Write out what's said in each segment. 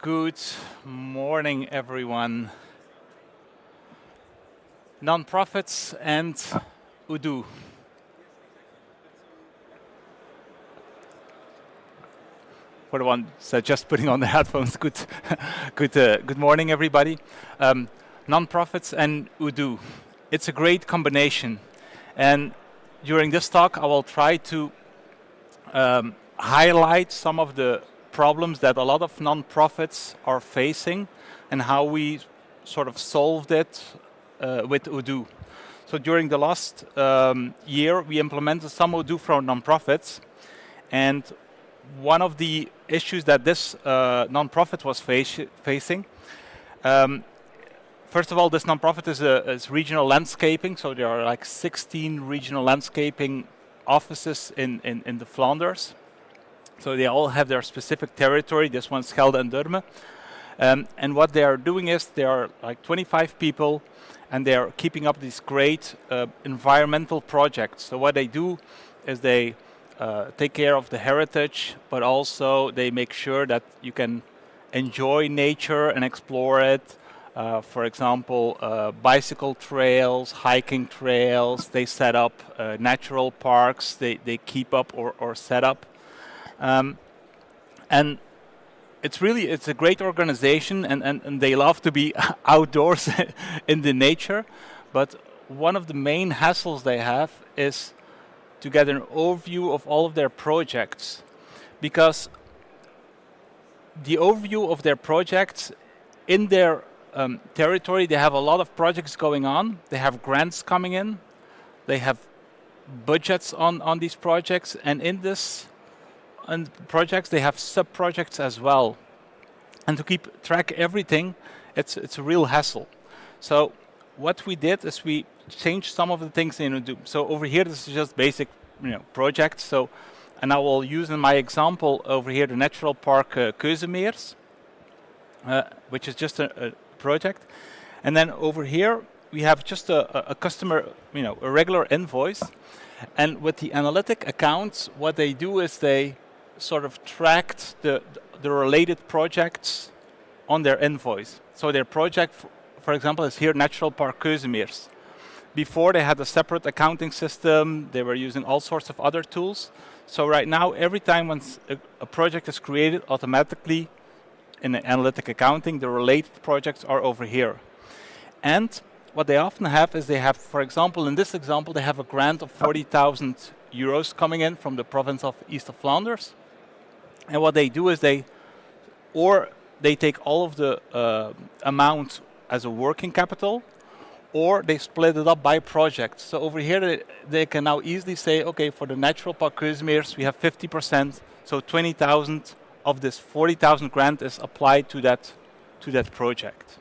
Good morning, everyone. Nonprofits and Odoo. For the ones that just putting on the headphones, good morning, everybody. Nonprofits and Odoo. It's a great combination, and during this talk, I will try to highlight some of the problems that a lot of nonprofits are facing and how we sort of solved it with Odoo. So during the last year, we implemented some Odoo for nonprofits, and one of the issues that this nonprofit was facing, first of all, this nonprofit is regional landscaping, so there are like 16 regional landscaping offices in the Flanders. So they all have their specific territory. This one's Schelde and Durme. And what they are doing is they are like 25 people, and they are keeping up these great environmental projects. So what they do is they take care of the heritage, but also they make sure that you can enjoy nature and explore it. For example, bicycle trails, hiking trails. They set up natural parks. They keep up or set up. And it's a great organization, and they love to be outdoors in the nature. But one of the main hassles they have is to get an overview of all of their projects, because the overview of their projects in their territory, they have a lot of projects going on. They have grants coming in. They have budgets on these projects, and in this projects, they have sub-projects as well. And to keep track everything, it's a real hassle. So what we did is we changed some of the things in Odoo. So over here, this is just basic, projects. So, and I will use in my example over here the Natural Park Keuzemeers, which is just a project. And then over here, we have just a customer, a regular invoice. And with the analytic accounts, what they do is they sort of tracked the related projects on their invoice. So their project, for example, is here Natural Park Keuzemeers. Before they had a separate accounting system, they were using all sorts of other tools. So right now, every time once a project is created, automatically in the analytic accounting, the related projects are over here. And what they often have is they have, for example, in this example, they have a grant of 40,000 euros coming in from the province of East of Flanders. And what they do is they take all of the amount as a working capital, or they split it up by project. So over here, they can now easily say, okay, for the Natural Park Keuzemeers, we have 50%, so 20,000 of this 40,000 grant is applied to that project.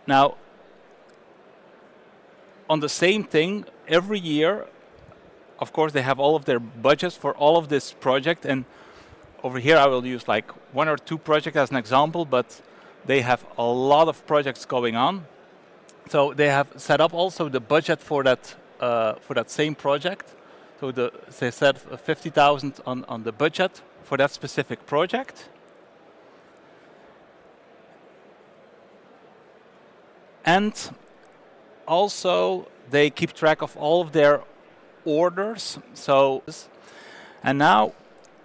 Now, on the same thing, every year, of course, they have all of their budgets for all of this project, and over here I will use like one or two projects as an example, but they have a lot of projects going on. So they have set up also the budget for that same project. So they set 50,000 on the budget for that specific project. And also they keep track of all of their orders. So, and now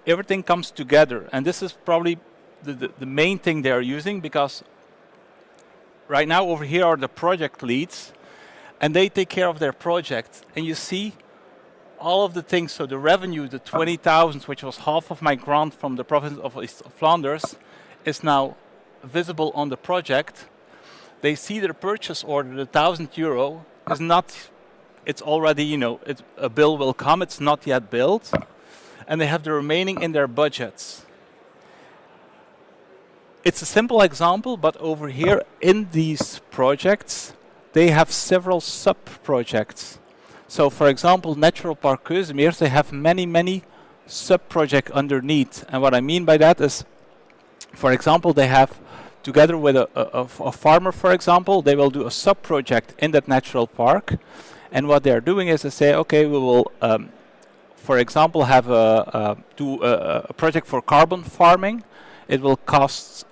everything comes together, and this is probably the main thing they are using, because right now over here are the project leads, and they take care of their project. And you see all of the things. So the revenue, the 20,000, which was half of my grant from the province of East Flanders, is now visible on the project. They see their purchase order, the 1,000 euro, is not. It's already, a bill will come. It's not yet billed, and they have the remaining in their budgets. It's a simple example, but over here in these projects, they have several sub-projects. So, for example, Natural Park Keuzemeers, they have many sub-projects underneath. And what I mean by that is, for example, they have, together with a farmer, for example, they will do a sub-project in that natural park. And what they're doing is they say, okay, we will, for example, have do a project for carbon farming. it will cost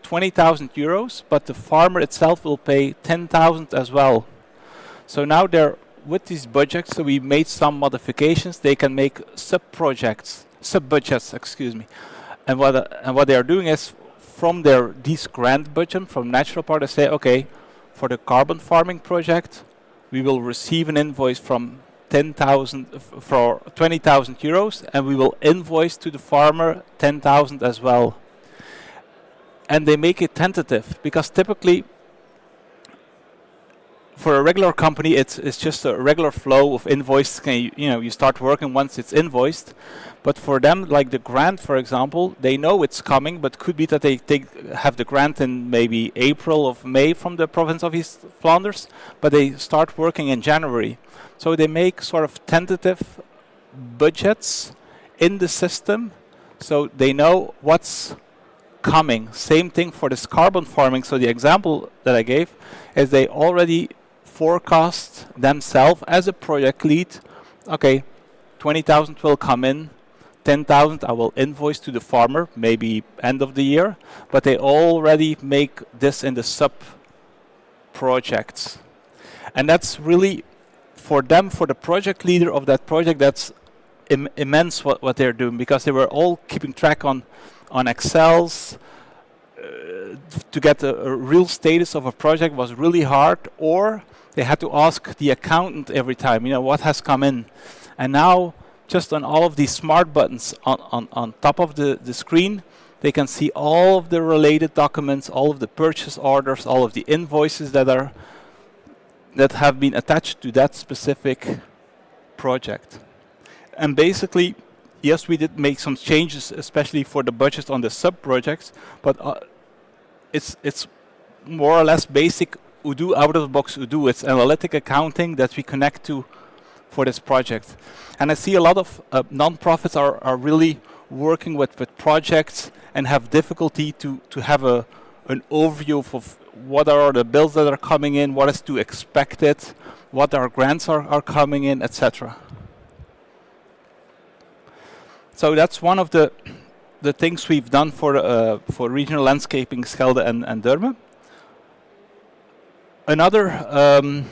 20,000 euros, but the farmer itself will pay 10,000 as well. So now they're with these budgets, so we made some modifications. They can make sub-budgets, excuse me. And what they are doing is, from these grant budget, from natural part, they say, okay, for the carbon farming project, we will receive an invoice from 10,000 for 20,000 euros, and we will invoice to the farmer 10,000 as well. And they make it tentative, because typically for a regular company, it's just a regular flow of invoices. You start working once it's invoiced. But for them, like the grant, for example, they know it's coming, but could be that they have the grant in maybe April or May from the province of East Flanders, but they start working in January. So they make sort of tentative budgets in the system, so they know what's coming. Same thing for this carbon farming. So the example that I gave is they already forecast themselves as a project lead. Okay, 20,000 will come in, 10,000 I will invoice to the farmer, maybe end of the year, but they already make this in the sub projects. And that's really, for them, for the project leader of that project, that's immense what they're doing, because they were all keeping track on Excels. To get a real status of a project was really hard, or they had to ask the accountant every time, what has come in. And now, just on all of these smart buttons on top of the screen, they can see all of the related documents, all of the purchase orders, all of the invoices that have been attached to that specific project. And basically, yes, we did make some changes, especially for the budget on the sub-projects, but it's more or less basic Odoo, out-of-the-box Odoo. It's analytic accounting that we connect to for this project. And I see a lot of non-profits are really working with projects and have difficulty to have an overview of what are the bills that are coming in, what is to expected, what our grants are coming in, etc. So that's one of the things we've done for regional landscaping, Schelde and Durme. Another,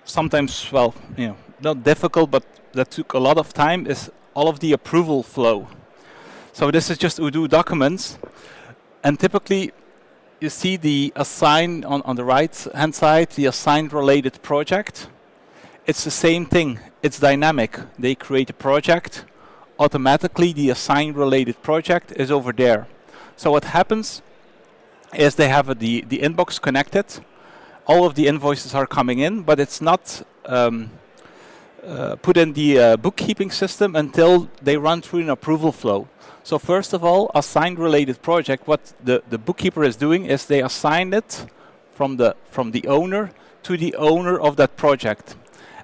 sometimes, not difficult, but that took a lot of time, is all of the approval flow. So this is just Odoo documents, and typically you see the assign on the right hand side, the assigned related project. It's the same thing, it's dynamic. They create a project, automatically the assigned related project is over there. So what happens is they have the inbox connected, all of the invoices are coming in, but it's not put in the bookkeeping system until they run through an approval flow. So first of all, assigned related project, what the bookkeeper is doing is they assign it from the owner to the owner of that project.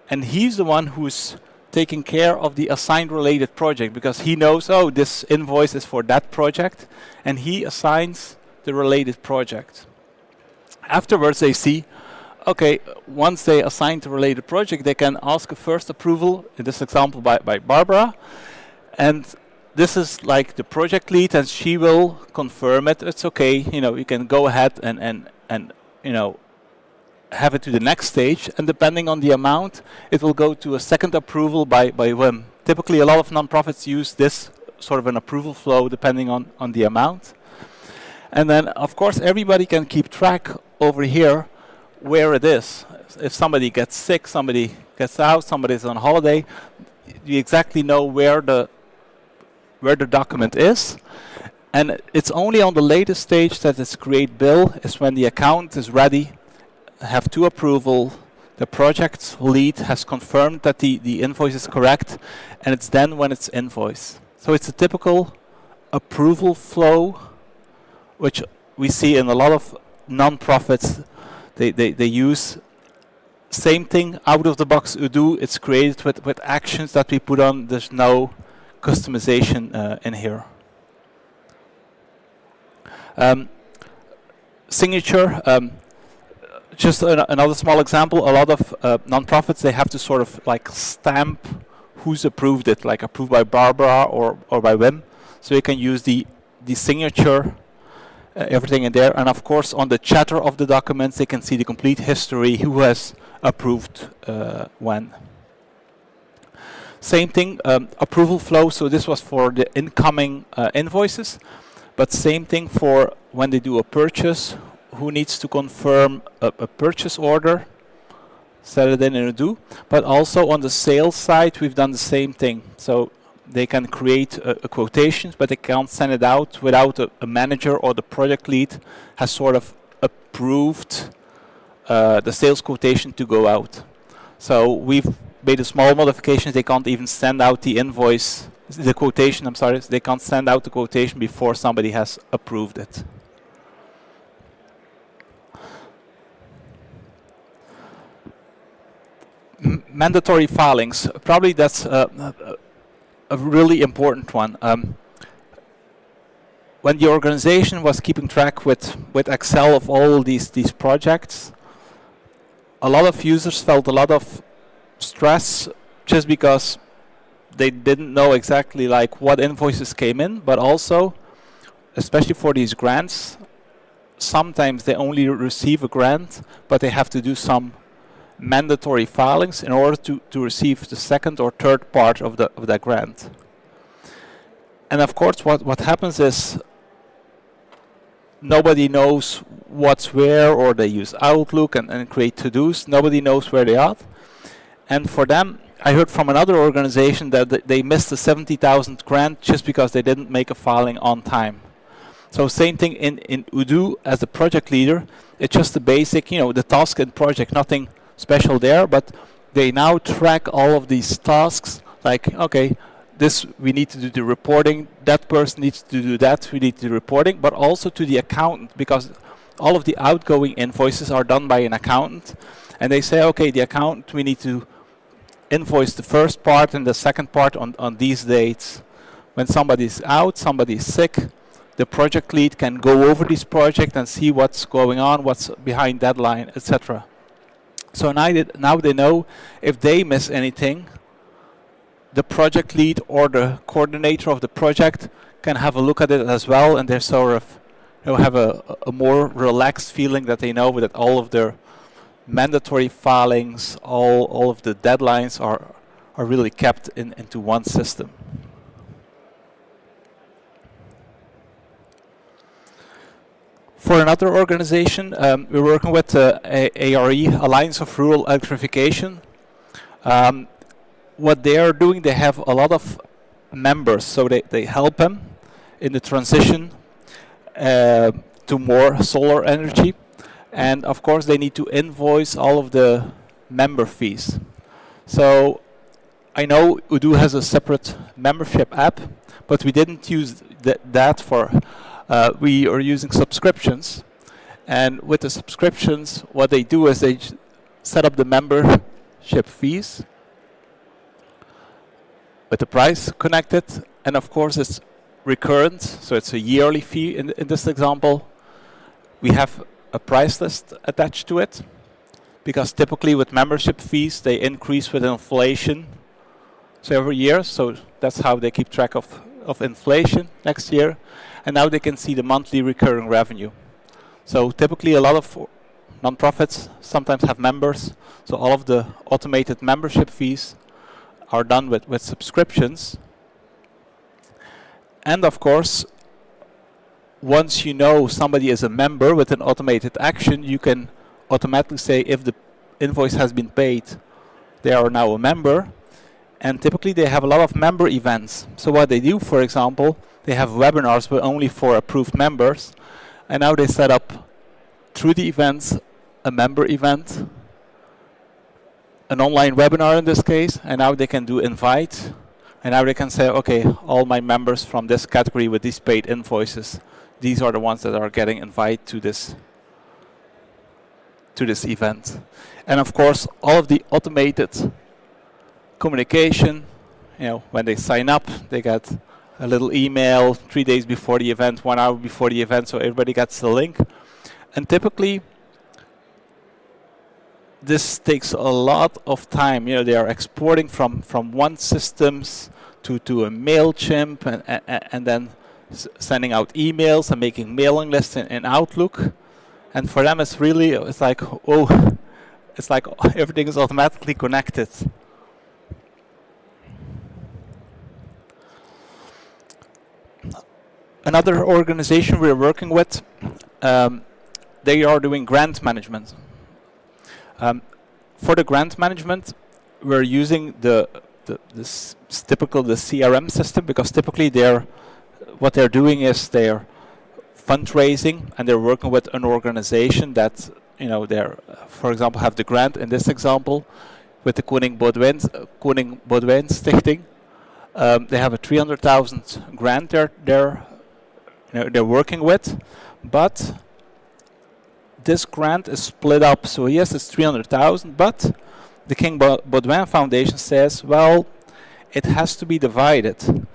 And he's the one who's taking care of the assigned related project, because he knows, oh, this invoice is for that project, and he assigns the related project. Afterwards, they see, okay, once they assign the related project, they can ask a first approval, in this example by Barbara, and this is like the project lead, and she will confirm it. It's okay, you can go ahead and have it to the next stage, and depending on the amount, it will go to a second approval by Wim. Typically, a lot of nonprofits use this sort of an approval flow depending on the amount. And then, of course, everybody can keep track over here where it is. If somebody gets sick, somebody gets out, somebody's on holiday, you exactly know where the document is. And it's only on the latest stage that it's create bill, is when the account is ready, have to approval, the project lead has confirmed that the invoice is correct, and it's then when it's invoiced. So it's a typical approval flow, which we see in a lot of non-profits. They use same thing, out of the box Odoo. It's created with actions that we put on. There's no customization in here. Signature. Just another small example. A lot of non-profits, they have to sort of like stamp who's approved it, like approved by Barbara or by Wim. So you can use the the signature, everything in there. And of course, on the chatter of the documents, they can see the complete history, who has approved when. Same thing, approval flow. So this was for the incoming invoices, but same thing for when they do a purchase, who needs to confirm a purchase order, set it in Odoo. But also on the sales side, we've done the same thing. So they can create a quotation, but they can't send it out without a manager or the project lead has sort of approved the sales quotation to go out. So we've made a small modification. They can't even send out the invoice, the quotation, I'm sorry. They can't send out the quotation before somebody has approved it. Mandatory filings. Probably that's a really important one. When the organization was keeping track with Excel of all these projects, a lot of users felt a lot of stress just because they didn't know exactly like what invoices came in, but also, especially for these grants, sometimes they only receive a grant, but they have to do some mandatory filings in order to receive the second or third part of that grant. And of course, what happens is nobody knows what's where, or they use Outlook and create to-dos. Nobody knows where they are. And for them, I heard from another organization that they missed the 70,000 grant just because they didn't make a filing on time. So same thing in Odoo as the project leader. It's just the basic, the task and project, nothing special there, but they now track all of these tasks, like, okay, this we need to do the reporting, that person needs to do that, we need to do reporting, but also to the accountant, because all of the outgoing invoices are done by an accountant, and they say, okay, the accountant, we need to invoice the first part and the second part on these dates. When somebody's out, somebody's sick, the project lead can go over this project and see what's going on, what's behind deadline, etc. So now they know if they miss anything, the project lead or the coordinator of the project can have a look at it as well, and they sort of have a more relaxed feeling that they know that all of their mandatory filings, all of the deadlines are really kept into one system. For another organization, we're working with ARE, Alliance of Rural Electrification. What they are doing, they have a lot of members, so they help them in the transition to more solar energy. And of course, they need to invoice all of the member fees. So I know Odoo has a separate membership app, but we didn't use that for... we are using subscriptions, and with the subscriptions, what they do is they set up the membership fees with the price connected, and of course it's recurrent, so it's a yearly fee. In this example, we have a price list attached to it, because typically with membership fees, they increase with inflation, so every year, so that's how they keep track of inflation next year. And now they can see the monthly recurring revenue. So typically a lot of nonprofits sometimes have members, so all of the automated membership fees are done with subscriptions. And of course, once you know somebody is a member with an automated action, you can automatically say if the invoice has been paid, they are now a member. And typically they have a lot of member events. So what they do, for example, they have webinars but only for approved members. And now they set up, through the events, a member event, an online webinar in this case, and now they can do invite. And now they can say, okay, all my members from this category with these paid invoices, these are the ones that are getting invited to this event. And of course, all of the automated communication, when they sign up, they get a little email 3 days before the event, 1 hour before the event, so everybody gets the link. And typically, this takes a lot of time. They are exporting from one systems to a MailChimp, and then sending out emails and making mailing lists in Outlook. And for them, it's really, it's like, oh, it's like everything is automatically connected. Another organization we're working with, they are doing grant management. For the grant management, we're using the typical the CRM system, because typically what they're doing is they're fundraising and they're working with an organization that they're, for example, have the grant in this example with the Koning Boudewijn Stichting. They have a 300,000 grant they're working with, but this grant is split up. So yes, it's 300,000, but the King Baudouin Foundation says, well, it has to be divided.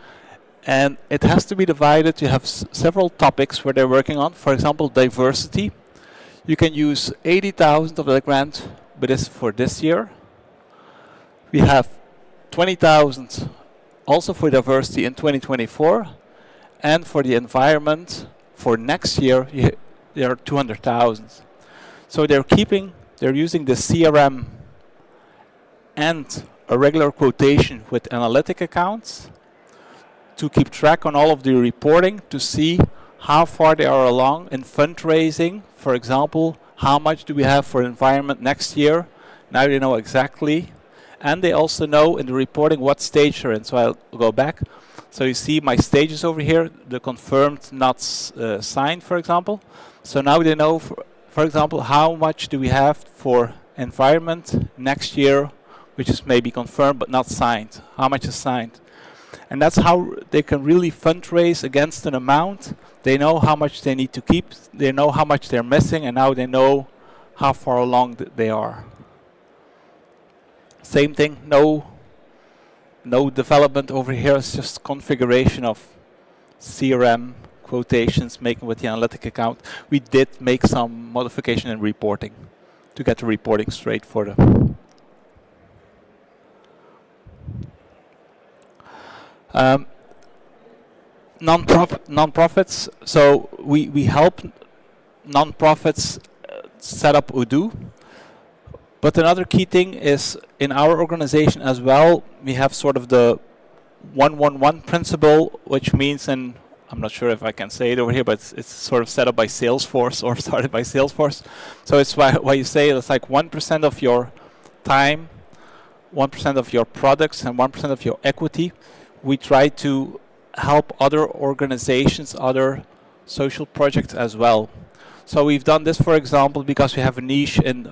And it has to be divided. You have several topics where they're working on. For example, diversity. You can use 80,000 of the grant, but it's for this year. We have 20,000 also for diversity in 2024. And for the environment, for next year, there are 200,000. So they're using the CRM and a regular quotation with analytic accounts to keep track on all of the reporting, to see how far they are along in fundraising. For example, how much do we have for environment next year? Now they know exactly. And they also know in the reporting what stage they're in. So I'll go back. So you see my stages over here, the confirmed, not signed, for example. So now they know, for example, how much do we have for environment next year, which is maybe confirmed but not signed. How much is signed? And that's how they can really fundraise against an amount. They know how much they need to keep. They know how much they're missing, and now they know how far along they are. Same thing, no development over here. It's just configuration of CRM quotations, making with the analytic account. We did make some modification in reporting to get the reporting straight for them. Non-profits. So we help non-profits set up Odoo. But another key thing is in our organization as well, we have sort of the 1-1-1 principle, which means, and I'm not sure if I can say it over here, but it's sort of set up by Salesforce or started by Salesforce. So it's why you say it's like 1% of your time, 1% of your products, and 1% of your equity. We try to help other organizations, other social projects as well. So we've done this, for example, because we have a niche in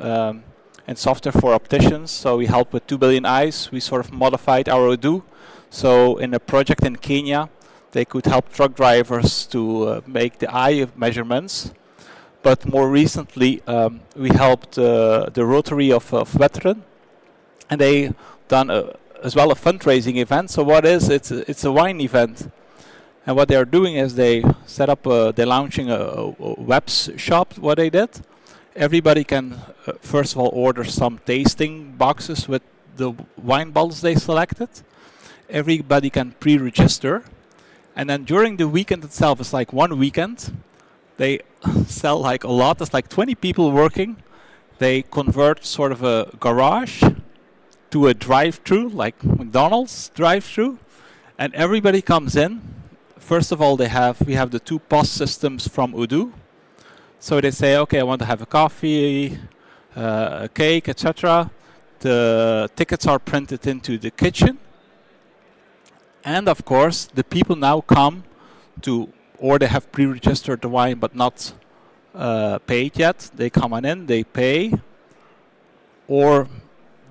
software for opticians. So we help with 2 billion eyes. We sort of modified our Odoo. So in a project in Kenya, they could help truck drivers to make the eye measurements. But more recently, we helped the Rotary of Veteran, and they done as well a fundraising event. So what is it's a wine event, and what they are doing is they set up they're launching a web shop. What they did, everybody can first of all order some tasting boxes with the wine bottles they selected. Everybody can pre-register, and then during the weekend itself, it's like one weekend, they sell like a lot. It's like 20 people working. They convert sort of a garage to a drive-through, like McDonald's drive-through, and everybody comes in. First of all, we have the 2 POS systems from Odoo. So they say, okay, I want to have a coffee, a cake, etc. The tickets are printed into the kitchen. And of course, the people now come to, or they have pre-registered the wine but not paid yet. They come on in, they pay, or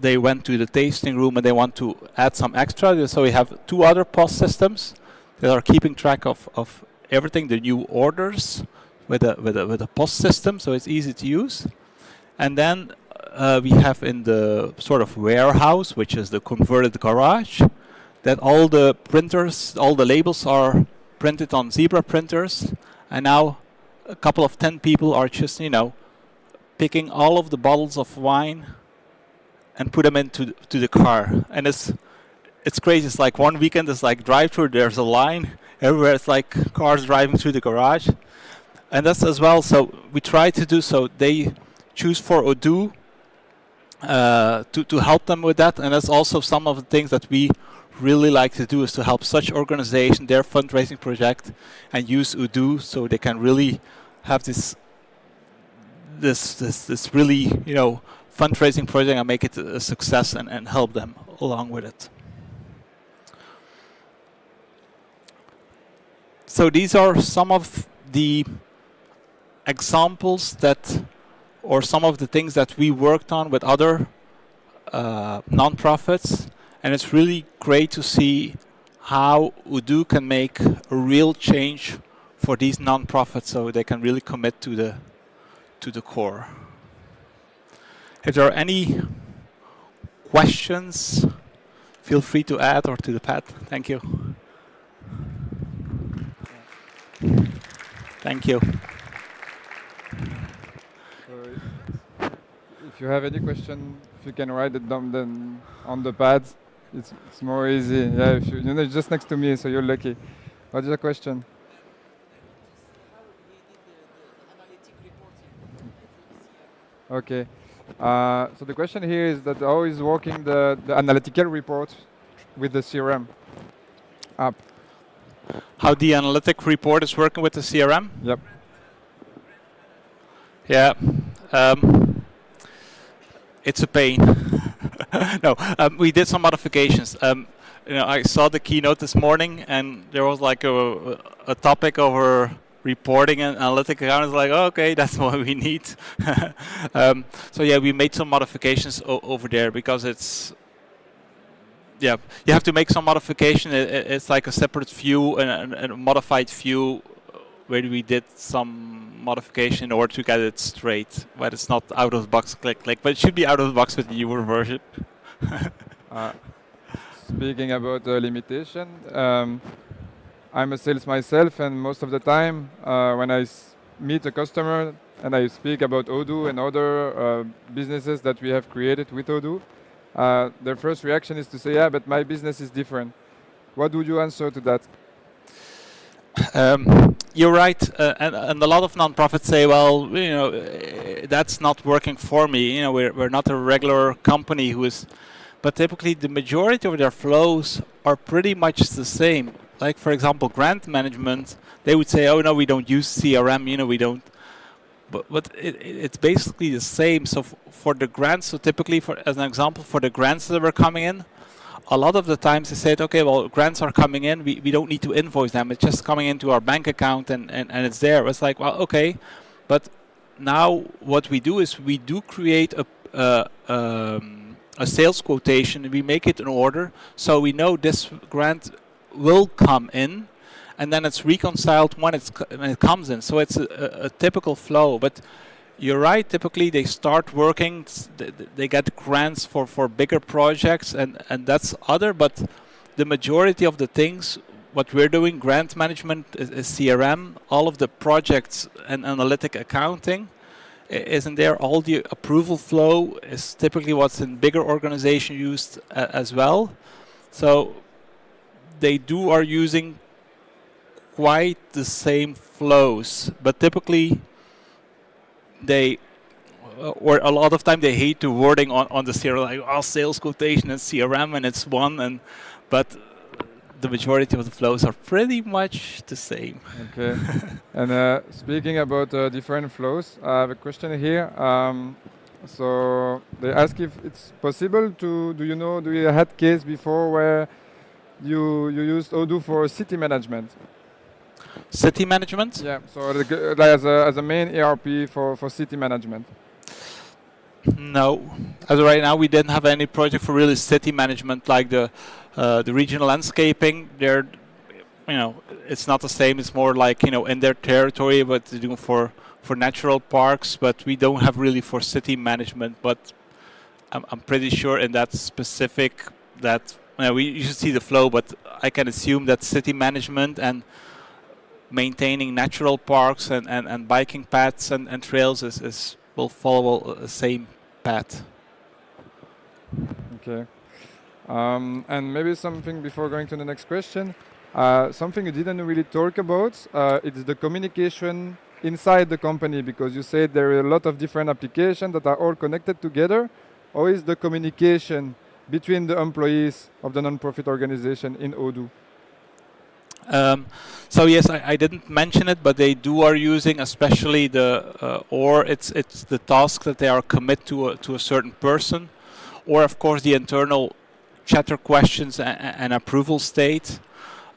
they went to the tasting room and they want to add some extra. So we have 2 other POS systems that are keeping track of everything, the new orders with a POS system, so it's easy to use. And then we have in the sort of warehouse, which is the converted garage, that all the printers, all the labels are printed on Zebra printers, and now a couple of 10 people are just, picking all of the bottles of wine and put them into the car. And it's crazy. It's like one weekend, it's like drive-through, there's a line, everywhere. It's like cars driving through the garage, and that's as well. So we try to do so. They choose for Odoo to help them with that, and that's also some of the things that we really like to do is to help such organization their fundraising project and use Odoo so they can really have this really fundraising project and make it a success and help them along with it. So these are some of the examples that, or some of the things that we worked on with other nonprofits, and it's really great to see how Odoo can make a real change for these nonprofits, so they can really commit to the core. If there are any questions, feel free to add or to the pad. Thank you. Thank you. So if you have any question, if you can write it down then on the pad, it's more easy. Yeah, if you know, just next to me, so you're lucky. What's your question? Okay. So the question here is that how is working the analytical report with the CRM app? How the analytic report is working with the CRM? Yep. Yeah. It's a pain. No, we did some modifications. I saw the keynote this morning, and there was like a topic over reporting and analytic account. It's like, oh, okay, that's what we need. So yeah, we made some modifications over there because it's, yeah, you have to make some modification. It's like a separate view and a modified view where we did some modification in order to get it straight, but it's not out of the box click, but it should be out of the box with the newer version. Speaking about limitation, I'm a sales myself, and most of the time when I meet a customer and I speak about Odoo and other businesses that we have created with Odoo, their first reaction is to say, yeah, but my business is different. What would you answer to that? You're right, and a lot of nonprofits say, well, that's not working for me. We're not a regular company who is, but typically the majority of their flows are pretty much the same. Like for example, grant management, they would say, oh no, we don't use CRM, we don't. But it's basically the same. So for the grants, so typically, as an example, for the grants that were coming in, a lot of the times they said, okay, well, grants are coming in, we don't need to invoice them. It's just coming into our bank account and it's there. It's like, well, okay. But now what we do is we do create a sales quotation. We make it in order. So we know this grant will come in, and then it's reconciled when it comes in. So it's a typical flow. But you're right, typically they start working, they get grants for bigger projects and that's other, but the majority of the things, what we're doing, grant management is CRM, all of the projects and analytic accounting isn't there. All the approval flow is typically what's in bigger organization used as well. So they are using quite the same flows, but typically or a lot of time they hate the wording on the CRM, like sales quotation and CRM, and it's one, but the majority of the flows are pretty much the same. Okay. And speaking about different flows, I have a question here. So they ask if it's possible do you had case before where you used Odoo for city management? City management? Yeah, so as a main ERP for city management. No, as of right now we didn't have any project for really city management like the regional landscaping. It's not the same. It's more like in their territory, but they do for natural parks. But we don't have really for city management. But I'm pretty sure in that specific that you should see the flow. But I can assume that city management and maintaining natural parks and biking paths and trails will follow the same path. Okay. And maybe something before going to the next question. Something you didn't really talk about, it's the communication inside the company, because you said there are a lot of different applications that are all connected together. How is the communication between the employees of the non-profit organization in Odoo? So yes, I didn't mention it, but they are using especially or it's the task that they are commit to a certain person, or of course the internal chatter questions and approval state.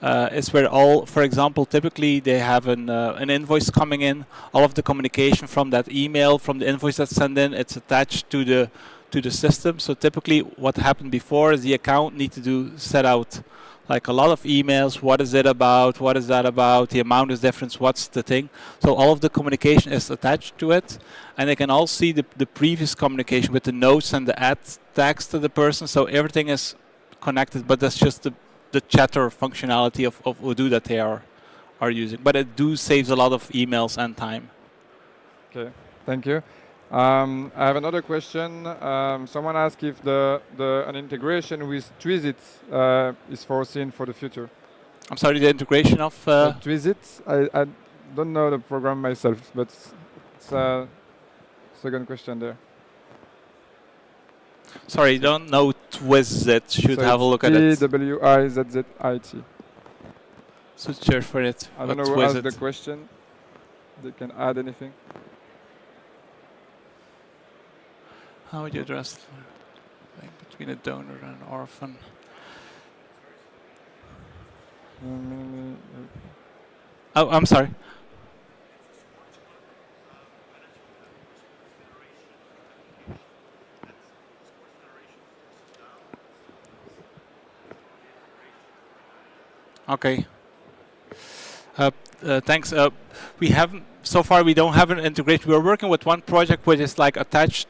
Is where all, for example, typically they have an invoice coming in. All of the communication from that email, from the invoice that's sent in, it's attached to the system. So typically, what happened before is the account need to set out like a lot of emails. What is it about? What is that about? The amount is different. What's the thing? So all of the communication is attached to it, and they can all see the previous communication with the notes and the add tags to the person. So everything is connected, but that's just the chatter functionality of Odoo that they are using. But it saves a lot of emails and time. Okay, thank you. I have another question. Someone asked if an integration with Twisit is foreseen for the future. I'm sorry, the integration of Twisit. I don't know the program myself, but it's a second question there. Sorry, don't know Twisit. Should have a look at it. Twizzit. So search for it. I don't know who asked the question. They can add anything. How would you address between a donor and an orphan? Oh, I'm sorry. Okay. Thanks. We haven't so far. We don't have an integration. We're working with one project which is like attached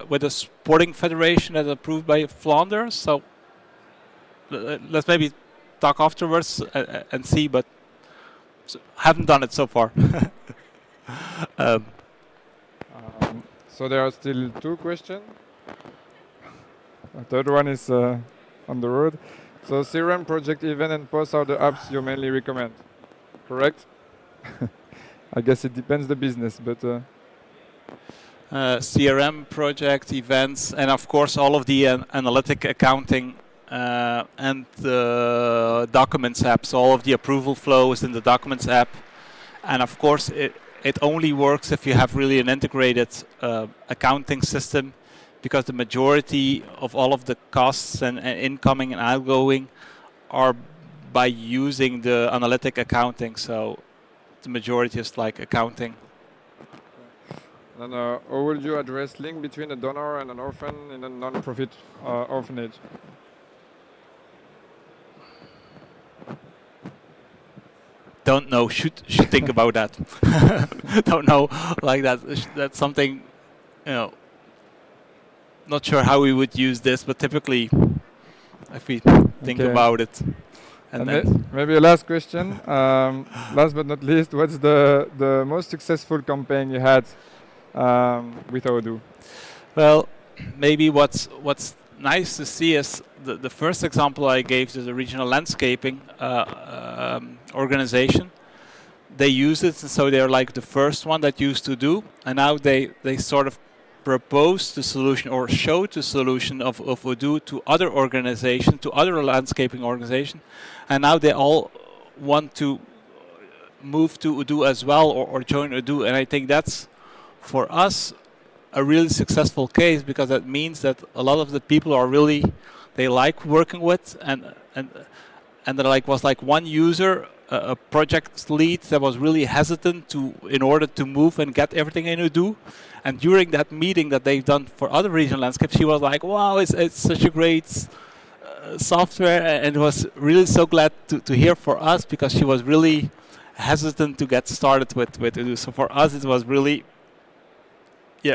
with a sporting federation that's approved by Flanders. So let's maybe talk afterwards and see. But haven't done it so far. So there are still two questions. The third one is on the road. So CRM, project, event, and post are the apps you mainly recommend, correct? I guess it depends the business, but... CRM, project, events, and of course all of the analytic accounting and the documents apps, all of the approval flows in the documents app. And of course it only works if you have really an integrated accounting system, because the majority of all of the costs and incoming and outgoing are by using the analytic accounting. So the majority is like accounting. And how would you address link between a donor and an orphan in a non-profit orphanage? Don't know. Should think about that. Don't know. Like that. That's something, not sure how we would use this, but typically, if we think about it. And then maybe a last question. Last but not least, what's the most successful campaign you had with Odoo? Well, maybe what's nice to see is the first example I gave to the regional landscaping organization. They use it, and so they're like the first one that used to do, and now they sort of propose the solution or show the solution of Odoo to other organizations, to other landscaping organizations, and now they all want to move to Odoo as well, or join Odoo. And I think that's, for us, a really successful case, because that means that a lot of the people are really, they like working with, and there was one user, a project lead, that was really hesitant in order to move and get everything in Odoo. And during that meeting that they've done for other regional landscapes, she was like, "Wow, it's such a great software," and was really so glad to hear for us, because she was really hesitant to get started with Odoo. So for us, it was really,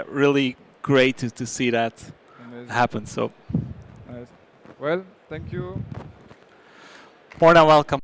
really great to see that happen. So, nice. Well, thank you. More than welcome.